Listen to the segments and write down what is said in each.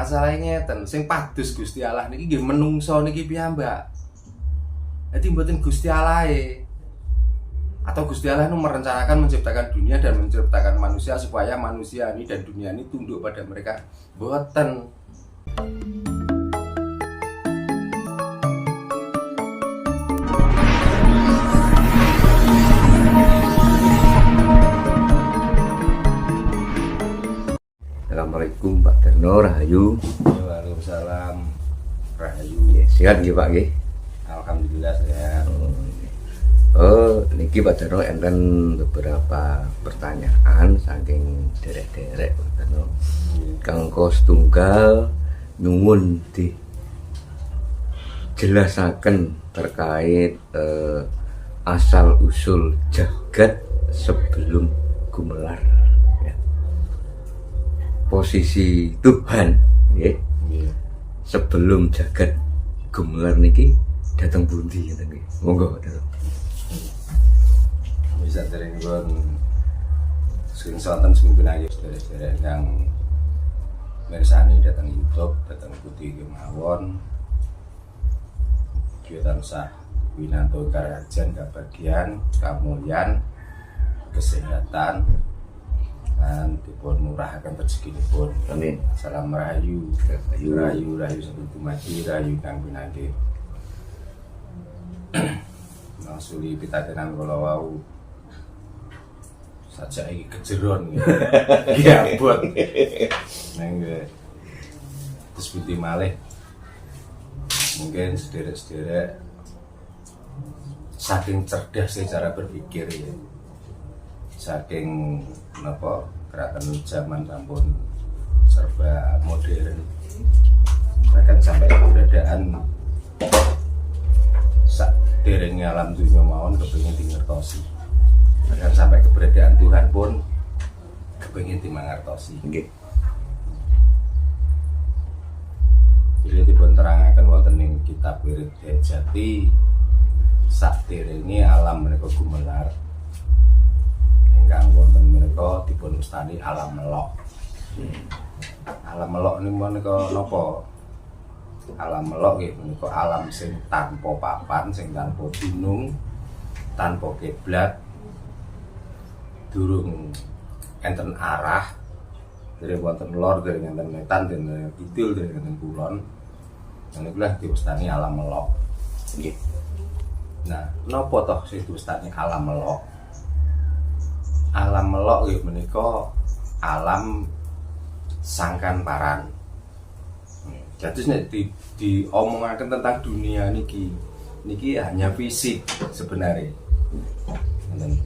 Masalahnya ngeten, sing padus Gusti Allah niki nggih menungso niki piyambak. Dadi mboten Gusti Allahe. Atau Gusti Allah itu merencanakan menciptakan dunia dan menciptakan manusia supaya manusia ini dan dunia ini tunduk pada mereka. Mboten. Assalamualaikum Pak Darno, Rahayu. Waalaikumsalam, Rahayu. Sehat nggih Pak nggih? Alhamdulillah sehat. Niki Pak Darno enten beberapa pertanyaan saking derek-derek Pak Darno. Kanggo setunggal nyuwun dijelasaken terkait asal usul jagat sebelum gumelar. Posisi Tuhan nggih. Sebelum jagat gumelar niki datang pundi ngeten nggih. Monggo Pak Darno. Bisa dari pun sering sonten seminggu lagi saudara-saudara yang mersani datang YouTube, datang putih kemawon kita sah winanto karajan kebahagiaan, kemuliaan, kesehatan dan dipun murahkan rezeki pun. Amin. Salam rahayu, rahayu sampai kumati, rahayu kang pinanggih. Maksuli pitakenan kula wau saja iki kejeron ya buat neng terus putih malih mungkin sederek-sederek saking cerdas cara berpikir ya, saking napa gerakan zaman sampun serba modern bahkan sampai keberadaan sak derenge alam dunia mawon kepengin dingertosi, bahkan sampai keberadaan Tuhan pun kepengin dimangertosi. Nggih. Jadi dipun terangaken wonten ing kitab Wirid Jati sak derenge alam menika gumelar ingkang wonten menika dipun wastani alam melok. Alam melok niku menika napa? Alam melok nggih menika alam sing tanpa papan, sing tanpa gunung, tanpa kiblat, durung enten arah, dari wonten lor, dari enten wetan, dari kidul, dari enten kulon. Niku lah diwastani alam melok. Nggih. Nah, napa toh sing diwastani alam melok? Alam melok nggih menika alam sangkan paran. Jadi nek diomongaken tentang dunia niki hanya fisik sebenarnya. Ngoten.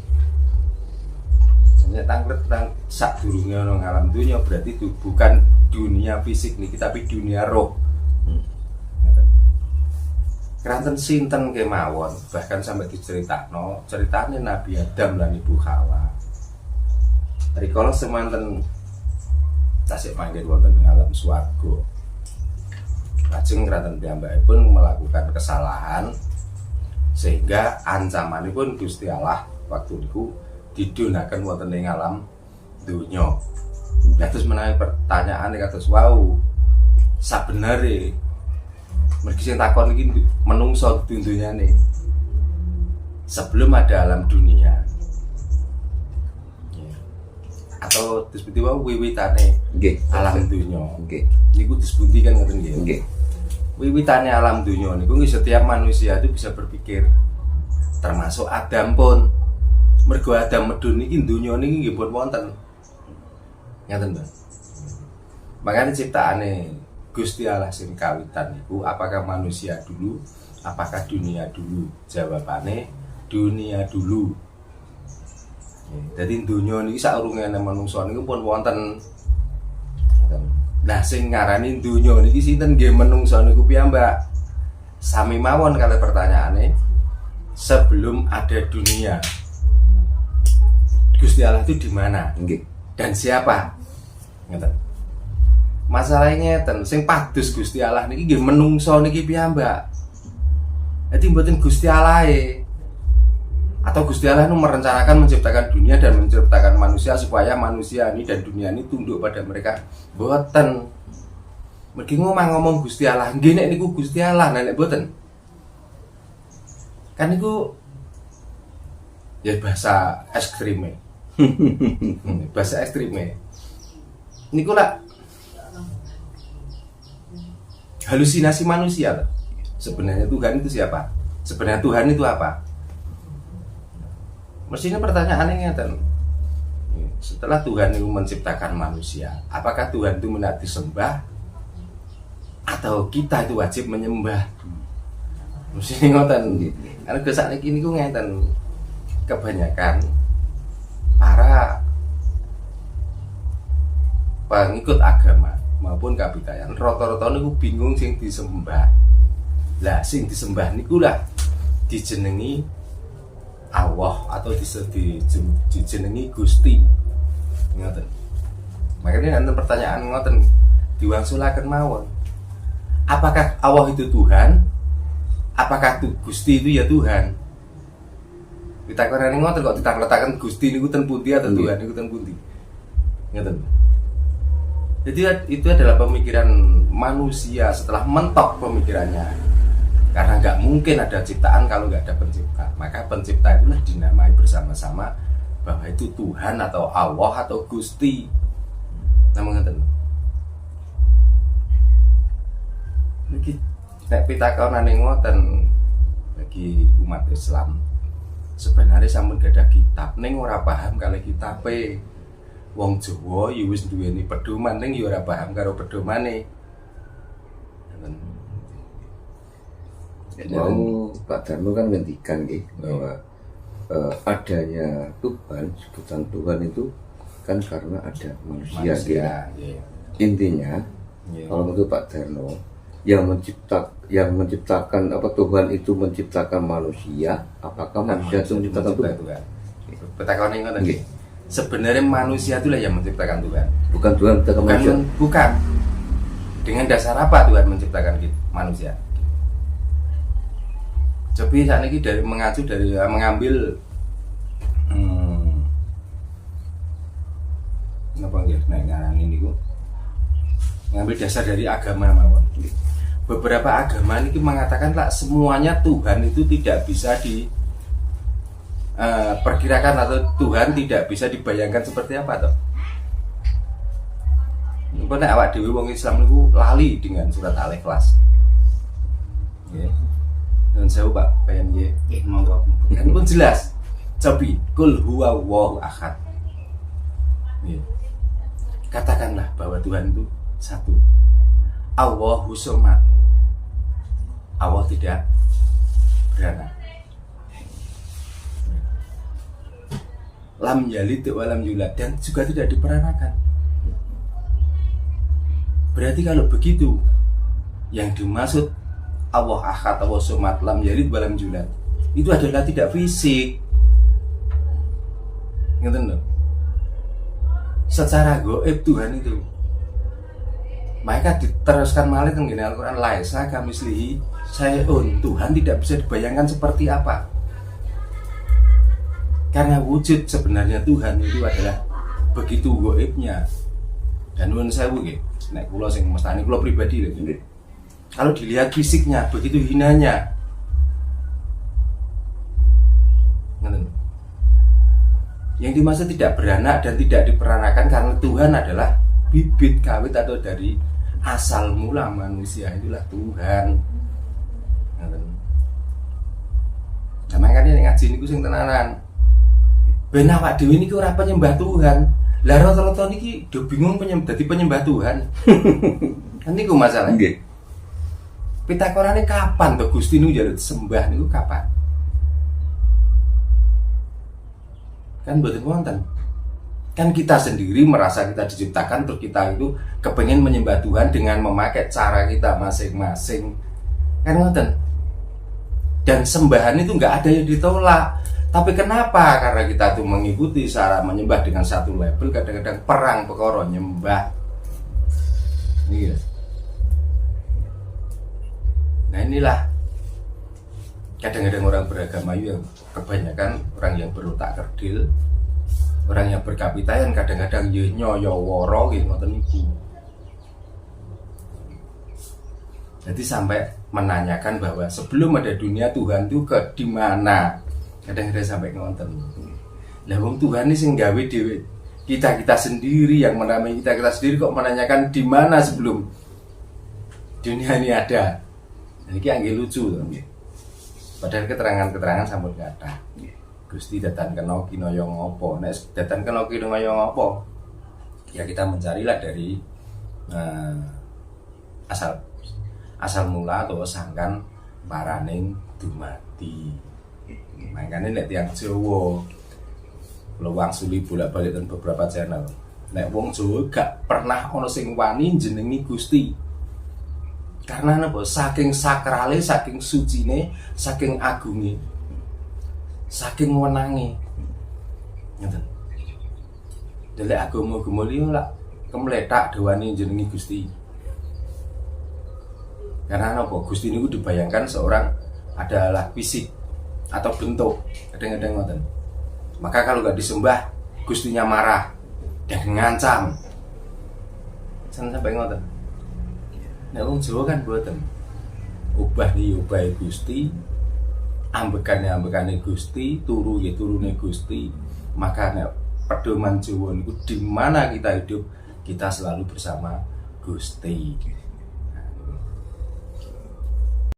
Nek tentang sak durunge ana alam dunia berarti itu bukan dunia fisik niki tapi dunia roh. Ngoten. Keranten sinten kemawon bahkan sampai diceritakno ceritane Nabi Adam lan Ibu Hawa. Rikala semanten tasik manggen wonten ing alam swarga. Lajeng kraton piyambakipun melakukan kesalahan sehingga ancamanipun Gusti Allah waktu niku didunaken wonten ing alam donya. Lah terus menawi pertanyaan kados wau sabenere mergi sing takon iki menungso dunyane sebelum ada alam dunia atau disebut wau wiwitane Nggih. alam dunya. Nggih. Niku disebut kan ngoten nggih. Nggih. Wiwitannya alam dunia niku setiap manusia itu bisa berpikir, termasuk Adam pun. Mergo Adam medun niki dunia niki nggih pun wonten. Ngaten, Mbak. Makanya ciptaane Gusti Allah sing kawitan niku apakah manusia dulu, apakah dunia dulu? Jawabane dunia dulu. Jadi dunia niki saurunge ana manungsa niku pun wonten. Nah sing ngarani dunya niki sinten nggih menungsa niku piyambak. Sami mawon kali pertanyaane sebelum ada dunia Gusti Allah itu di mana? Nggih. Dan siapa? Ngeten. Masalahnya ngeten, sing padus Gusti Allah niki nggih menungsa niki piyambak. Dadi mboten Gusti Allahe. Atau Gusti Allah itu merencanakan menciptakan dunia dan menciptakan manusia supaya manusia ini dan dunia ini tunduk pada mereka. Mboten. Mergi ngomong Gusti Allah, nggih nek niku Gusti Allah, nek boten. Kan niku ya bahasa ekstreme. Bahasa ekstreme. Niku lah halusinasi manusia. Sebenarnya Tuhan itu siapa? Sebenarnya Tuhan itu apa? Mestinya pertanyaannya ngeten. Setelah Tuhan itu menciptakan manusia, apakah Tuhan itu menak disembah atau kita itu wajib menyembah? Mestinya ngoten. Karena saat ini ku ngeten, kebanyakan para pengikut agama maupun kabitayan rata-rata niku bingung sing disembah. Lah sing disembah niku lah dijenengi Allah atau dijenengi Gusti. Ngoten. Makanya nanti pertanyaan ngoten diwangsulaken mawon. Apakah Allah itu Tuhan? Apakah Gusti itu ya Tuhan? Kita korene ngoten kok ditangletaken Gusti niku ten pundi atau Tuhan niku ten pundi. Ngoten. Jadi itu adalah pemikiran manusia setelah mentok pemikirannya. Karena nggak mungkin ada ciptaan kalau nggak ada pencipta. Maka pencipta itulah dinamai bersama-sama bahwa itu Tuhan atau Allah atau Gusti. Namanya ngoten. Niki nek pitakon ngoten bagi umat Islam sebenarnya sampun gadah kitab ning ora paham kali kitabe. Wong Jawa ya wis duweni pedoman ning ya ora paham karo pedomane. Mau Pak Darmo kan ngendikan nggih bahwa adanya Tuhan, sebutan Tuhan itu kan karena ada manusia. Intinya kalau menurut Pak Darmo yang menciptakan apa Tuhan itu menciptakan manusia, apakah manusia itu menciptakan Tuhan? Petakan yang ngoten nggih. Sebenarnya manusia itulah yang menciptakan Tuhan. Bukan Tuhan menciptakan manusia. Bukan. Dengan dasar apa Tuhan menciptakan manusia? Coba saat ini mengambil apa nggih nek ngarani niku. Mengambil dasar dari agama mawon. Beberapa agama ini mengatakan lah semuanya Tuhan itu tidak bisa diperkirakan atau Tuhan tidak bisa dibayangkan seperti apa toh. Nek awak dhewe wong Islam niku lali dengan surat Al-Ikhlas. Nggih. Dan saya Pak pengen nggih. Nggih monggo. Kan pun jelas. Cobi kul huwallahu ahad. Nggih. Katakanlah bahwa Tuhan itu satu. Allahu somad. Allah tidak beranak. Lam yalid wa lam yulad dan juga tidak diperanakan. Berarti kalau begitu yang dimaksud Allah ahad, Allah somad, lam yalid wa lam yulad itu adalah tidak fisik. Ngerti lho? Secara gaib Tuhan itu. Maka diteruskan malih teng Al-Qur'an laisa kamislihi syai'un. Tuhan tidak bisa dibayangkan seperti apa. Karena wujud sebenarnya Tuhan itu adalah begitu gaibnya. Dan nuwun sewu nggih, nek kula sing mestani kula pribadi lho nggih. Kalau dilihat fisiknya begitu hinanya. Ngoten. Yang dimaksud tidak beranak dan tidak diperanakan karena Tuhan adalah bibit kawit atau dari asal mula manusia itulah Tuhan. Nah, makanya ngaji niku sing tenanan. Ben awak dhewe niki ora penyembah Tuhan. Lah rata-rata niki do bingung dadi penyembah Tuhan. Kan niku masalah. Nggih. Pitakonane kapan to Gusti niku njaluk sembah niku kapan? Kan mboten wonten. Kan kita sendiri merasa kita diciptakan terus kita itu kepengen menyembah Tuhan dengan memakai cara kita masing-masing. Kan ngoten. Dan sembahan itu nggak ada yang ditolak. Tapi kenapa? Karena kita tuh mengikuti cara menyembah dengan satu label, kadang-kadang perang perkara nyembah. Ini ya. Nah inilah kadang-kadang orang beragama yang kebanyakan orang yang berotak kerdil, orang yang berkapitayan kadang-kadang nyoyo woro gitu ngoten niku. Jadi sampai menanyakan bahwa sebelum ada dunia Tuhan itu ke di mana? Kadang-kadang sampai ngonten. Lah wong Tuhan ini sing gawe dhewe. Kita sendiri yang menamai kita sendiri kok menanyakan di mana sebelum dunia ini ada. Ini anggih lucu to. Padahal keterangan-keterangan sampun kathah. Gusti datan kena kinaya ngopo? Nek datan kena kinaya ngopo? Ya kita mencarilah dari asal mula atau sangkan paraning dumadi. Makanya nek tiyang Jawa luwang suli bolak-balik dan beberapa channel. Nek wong Jawa gak pernah ana sing wani jenengi Gusti. Karena napa? Saking sakrale, saking sucine, saking agunge, saking wenange. Ngoten. Delek agama-agama liya lak kemletak dawani jenengi Gusti. Karena apa? Gusti niku dibayangkan seorang adalah fisik atau bentuk, kadang-kadang ngoten. Maka kalau nggak disembah, Gustinya marah dan ngancam. Sampai ngoten. Nek wong Jawa kan mboten. Ubah Gusti, ambekane Gusti, turu ya turune Gusti. Maka nek pedoman Jawa niku di mana kita hidup, kita selalu bersama Gusti.